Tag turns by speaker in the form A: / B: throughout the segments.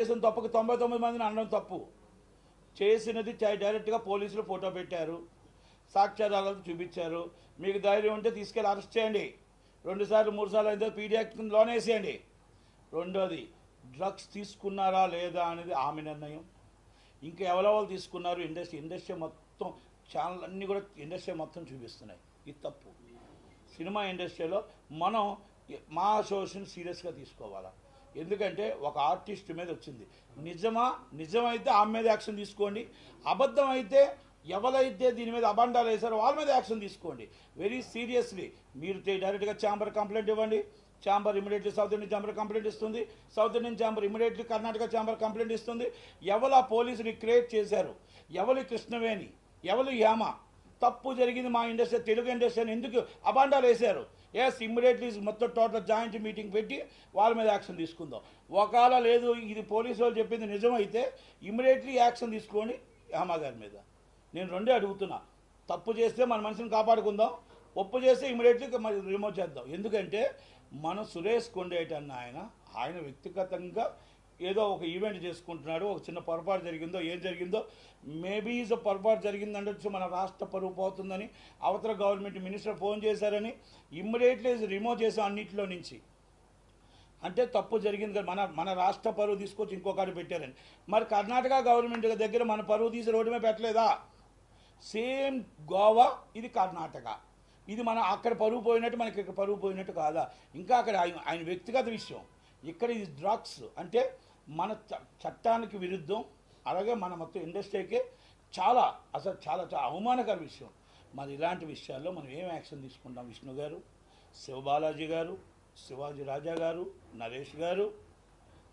A: చేసిన తప్పుకు 99 మందిని అనడం తప్పు. చేసినది డైరెక్ట్గా పోలీసులు ఫోటో పెట్టారు, సాక్ష్యాధారాలతో చూపించారు. మీకు ధైర్యం ఉంటే తీసుకెళ్ళి అరెస్ట్ చేయండి. 2 సార్లు 3 సార్లు అయితే పీడీ యాక్ట్ కింద లోన్ వేసేయండి. రెండోది, డ్రగ్స్ తీసుకున్నారా లేదా అనేది ఆమె నిర్ణయం. ఇంకా ఎవరెవరు తీసుకున్నారు, ఇండస్ట్రీ మొత్తం ఛానల్ అన్నీ కూడా ఇండస్ట్రీ మొత్తం చూపిస్తున్నాయి. ఇది తప్పు. సినిమా ఇండస్ట్రీలో మనం మా అసోసియేషన్ సీరియస్గా తీసుకోవాలా. ఎందుకంటే ఒక ఆర్టిస్ట్ మీద వచ్చింది, నిజమైతే ఆమె మీద యాక్షన్ తీసుకోండి. అబద్ధం అయితే ఎవరైతే దీని మీద అబండాలు వేశారో వాళ్ళ మీద యాక్షన్ తీసుకోండి. వెరీ సీరియస్లీ మీరు డైరెక్ట్గా ఛాంబర్ కంప్లైంట్ ఇవ్వండి. Chamber immediately south Indian chamber complaint ఇస్తుంది. South Indian chamber immediately Karnataka chamber complaint ఇస్తుంది. ఎవరు ఆ పోలీసుని క్రియేట్ చేశారు, ఎవరు కృష్ణవేణి, ఎవరు యామ, తప్పు జరిగింది మా ఇండస్ట్రీ, తెలుగు ఇండస్ట్రీ ఎందుకు అబాండాలు వేశారు, ఇమ్మీడియట్లీ మొత్తం టోటల్ జాయింట్ మీటింగ్ పెట్టి వాళ్ళ మీద యాక్షన్ తీసుకుందాం. ఒకవేళ లేదు ఇది పోలీసు వాళ్ళు చెప్పింది నిజమైతే ఇమ్మీడియట్లీ యాక్షన్ తీసుకోండి యామ గారి మీద. నేను రెండే అడుగుతున్నా. తప్పు చేస్తే మన మనిషిని కాపాడుకుందాం, ఒప్పు చేస్తే ఇమ్మీడియట్లీ రిమూవ్ చేద్దాం. ఎందుకంటే మనం సురేష్ కొండేటి అన్న ఆయన వ్యక్తిగతంగా ఏదో ఒక ఈవెంట్ చేసుకుంటున్నాడు, ఒక చిన్న పొరపాటు జరిగిందో ఏం జరిగిందో మేబీ ఈజ్ పొరపాటు జరిగిందండొచ్చు, మన రాష్ట్ర పరువు పోతుందని అవతల గవర్నమెంట్ మినిస్టర్ ఫోన్ చేశారని ఇమ్మీడియట్లీ రిమూవ్ చేసాం అన్నింటిలో నుంచి. అంటే తప్పు జరిగింది కదా, మన రాష్ట్ర పరువు తీసుకొచ్చి ఇంకొకటి పెట్టారని. మరి కర్ణాటక గవర్నమెంట్ దగ్గర మన పరువు తీసి రోడ్డు మీద పెట్టలేదా? సేమ్ గోవా, ఇది కర్ణాటక. ఇది మన అక్కడ పరువు పోయినట్టు మనకి ఇక్కడ పరువు పోయినట్టు కాదా? ఇంకా అక్కడ ఆయన వ్యక్తిగత విషయం, ఇక్కడ ఇది డ్రగ్స్ అంటే మన చట్టానికి విరుద్ధం. అలాగే మన మొత్తం ఇండస్ట్రీకి అసలు చాలా అవమానకర విషయం. మరి ఇలాంటి విషయాల్లో మనం ఏం యాక్షన్ తీసుకుంటాం? విష్ణు గారు, శివబాలాజీ గారు, శివాజీ రాజా గారు, నరేష్ గారు,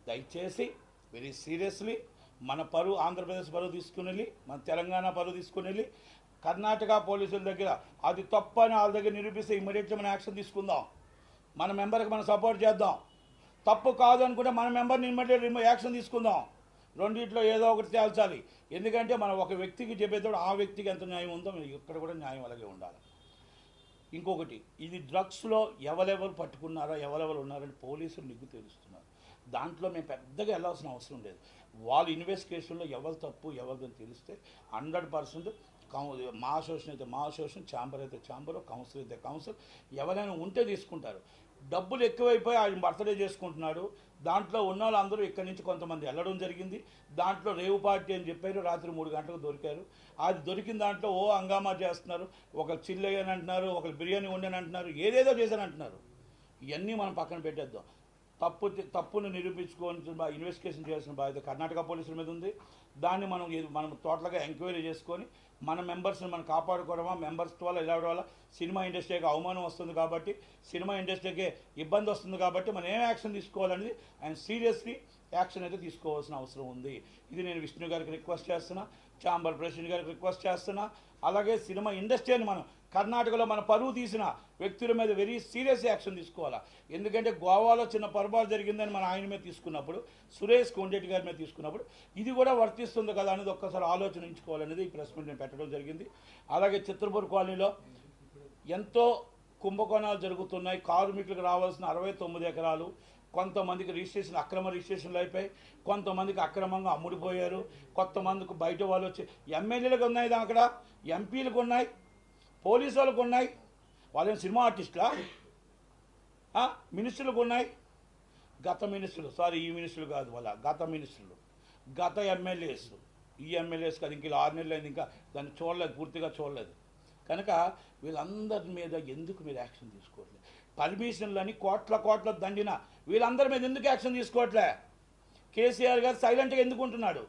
A: దయచేసి వెరీ సీరియస్లీ మన పరువు, ఆంధ్రప్రదేశ్ పరువు తీసుకుని వెళ్ళి, మన తెలంగాణ పరువు తీసుకుని వెళ్ళి కర్ణాటక పోలీసుల దగ్గర అది తప్పు అని వాళ్ళ దగ్గర నిరూపిస్తే ఇమ్మీడియట్లీ మనం యాక్షన్ తీసుకుందాం. మన మెంబర్కి మనం సపోర్ట్ చేద్దాం. తప్పు కాదు అనుకుంటే మన మెంబర్ని ఇమ్మీడియట్ యాక్షన్ తీసుకుందాం. రెండింటిలో ఏదో ఒకటి తేల్చాలి. ఎందుకంటే మనం ఒక వ్యక్తికి చెప్పేటప్పుడు ఆ వ్యక్తికి ఎంత న్యాయం ఉందో ఇక్కడ కూడా న్యాయం అలాగే ఉండాలి. ఇంకొకటి, ఇది డ్రగ్స్లో ఎవరెవరు పట్టుకున్నారో ఎవరెవరు ఉన్నారని పోలీసులు నిగ్గు తెలుస్తున్నారు. దాంట్లో మేము పెద్దగా వెళ్ళాల్సిన అవసరం లేదు. వాళ్ళ ఇన్వెస్టిగేషన్లో ఎవరు తప్పు ఎవరిదని తెలిస్తే 100% మా అసోసియేషన్ అయితే మా అసోసియేషన్, ఛాంబర్ అయితే ఛాంబర్, కౌన్సిల్ అయితే కౌన్సిల్, ఎవరైనా ఉంటే తీసుకుంటారు. డబ్బులు ఎక్కువైపోయి ఆయన బర్త్డే చేసుకుంటున్నాడు. దాంట్లో ఉన్న వాళ్ళందరూ ఇక్కడి నుంచి కొంతమంది వెళ్ళడం జరిగింది. దాంట్లో రేవు పార్టీ అని చెప్పారు, రాత్రి 3 గంటలకు దొరికారు. అది దొరికిన దాంట్లో హంగామా చేస్తున్నారు. ఒకరు చిల్లయ్యని అంటున్నారు, ఒకరు బిర్యానీ ఉండని అంటున్నారు, ఏదేదో చేశాని అంటున్నారు. ఇవన్నీ మనం పక్కన పెట్టేద్దాం. తప్పును నిరూపించుకొని ఇన్వెస్టిగేషన్ చేయాల్సిన బాధ్యత కర్ణాటక పోలీసుల మీద ఉంది. దాన్ని మనం టోటల్గా ఎంక్వైరీ చేసుకొని మన మెంబర్స్ని మనం కాపాడుకోవడమా, మెంబర్స్ వల్ల ఇలా వల్ల సినిమా ఇండస్ట్రీకి అవమానం వస్తుంది కాబట్టి, సినిమా ఇండస్ట్రీకి ఇబ్బంది వస్తుంది కాబట్టి మనం ఏం యాక్షన్ తీసుకోవాలనేది ఆయన సీరియస్లీ యాక్షన్ అయితే తీసుకోవాల్సిన అవసరం ఉంది. ఇది నేను విష్ణు గారికి రిక్వెస్ట్ చేస్తున్నా, ఛాంబర్ ప్రెసిడెంట్ గారికి రిక్వెస్ట్ చేస్తున్నా. అలాగే సినిమా ఇండస్ట్రీని మనం కర్ణాటకలో మన పరువు తీసిన వ్యక్తుల మీద వెరీ సీరియస్ యాక్షన్ తీసుకోవాలా. ఎందుకంటే గోవాలో చిన్న పొరపాటు జరిగిందని మన ఆయన మీద తీసుకున్నప్పుడు, సురేష్ కొండేటి గారి మీద తీసుకున్నప్పుడు ఇది కూడా వర్తిస్తుంది కదా అనేది ఒక్కసారి ఆలోచించుకోవాలనేది ఈ ప్రెస్ మీట్ నేను పెట్టడం జరిగింది. అలాగే చిత్రపూర్ కాలనీలో ఎంతో కుంభకోణాలు జరుగుతున్నాయి. కార్మికులకు రావాల్సిన 69 ఎకరాలు కొంతమందికి రిజిస్ట్రేషన్, అక్రమ రిజిస్ట్రేషన్లు అయిపోయి, కొంతమందికి అక్రమంగా అమ్ముడిపోయారు, కొంతమందికి బయట వాళ్ళు వచ్చి ఎమ్మెల్యేలకు ఉన్నాయి, అక్కడ ఎంపీలకు ఉన్నాయి, పోలీసు వాళ్ళకు ఉన్నాయి. వాళ్ళేం సినిమా ఆర్టిస్టులా? మినిస్టర్లకు ఉన్నాయి. గత మినిస్టర్లు, సారీ ఈ మినిస్టర్లు కాదు, వాళ్ళ గత మినిస్టర్లు, గత ఎమ్మెల్యేస్, ఈ ఎమ్మెల్యేస్ కాదు. ఇంక 6 నెలలు అయింది, ఇంకా దాన్ని చూడలేదు, పూర్తిగా చూడలేదు. కనుక వీళ్ళందరి మీద ఎందుకు మీరు యాక్షన్ తీసుకోవట్లేదు? పర్మిషన్లని కోట్ల దండిన వీళ్ళందరి మీద ఎందుకు యాక్షన్ తీసుకోవట్లే? కేసీఆర్ గారు సైలెంట్గా ఎందుకు ఉంటున్నాడు?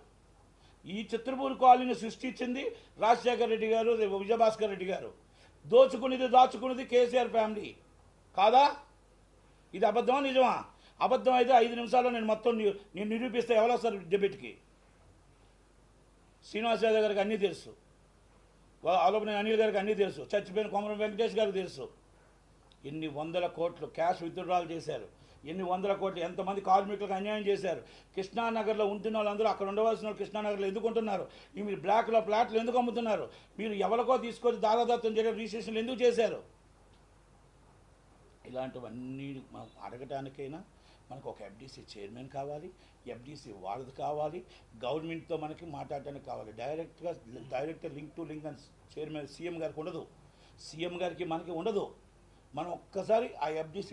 A: ఈ చిత్రపూర్ కాలనీని సృష్టించింది రాజశేఖర రెడ్డి గారు, విజయభాస్కర్ రెడ్డి గారు. దాచుకున్నది కేసీఆర్ ఫ్యామిలీ కాదా? ఇది అబద్ధమా నిజమా? అబద్ధం అయితే 5 నిమిషాల్లో నేను మొత్తం నేను నిరూపిస్తే ఎవరో సార్ డిబేట్కి. శ్రీనివాస్ యాదవ్ గారికి అన్నీ తెలుసు, ఆలోపన అనిల్ గారికి అన్నీ తెలుసు, చచ్చిపోయిన కొమరం వెంకటేష్ గారికి తెలుసు. ఎన్ని వందల కోట్లు క్యాష్ విత్డ్రాల్ చేశారు, ఎన్ని వందల కోట్లు ఎంతమంది కార్మికులకు అన్యాయం చేశారు. కృష్ణానగర్లో ఉంటున్న వాళ్ళందరూ అక్కడ ఉండవలసిన వాళ్ళు కృష్ణానగర్లో ఎందుకు ఉంటున్నారు? మీరు బ్లాక్లో ఫ్లాట్లు ఎందుకు అమ్ముతున్నారు? మీరు ఎవరికో తీసుకొని దాదాదత్తం చేయడం, రిజిస్ట్రేషన్లు ఎందుకు చేశారు? ఇలాంటివన్నీ మనం అడగటానికైనా మనకు ఒక ఎఫ్డీసీ చైర్మన్ కావాలి, ఎఫ్డీసీ వాళ్ళది కావాలి, గవర్నమెంట్తో మనకి మాట్లాడటానికి కావాలి. డైరెక్ట్ లింక్ టు లింక్ అని చైర్మన్ సీఎం గారికి ఉండదు, సీఎం గారికి మనకి ఉండదు. మనం ఒక్కసారి ఆ ఎఫ్డీసీ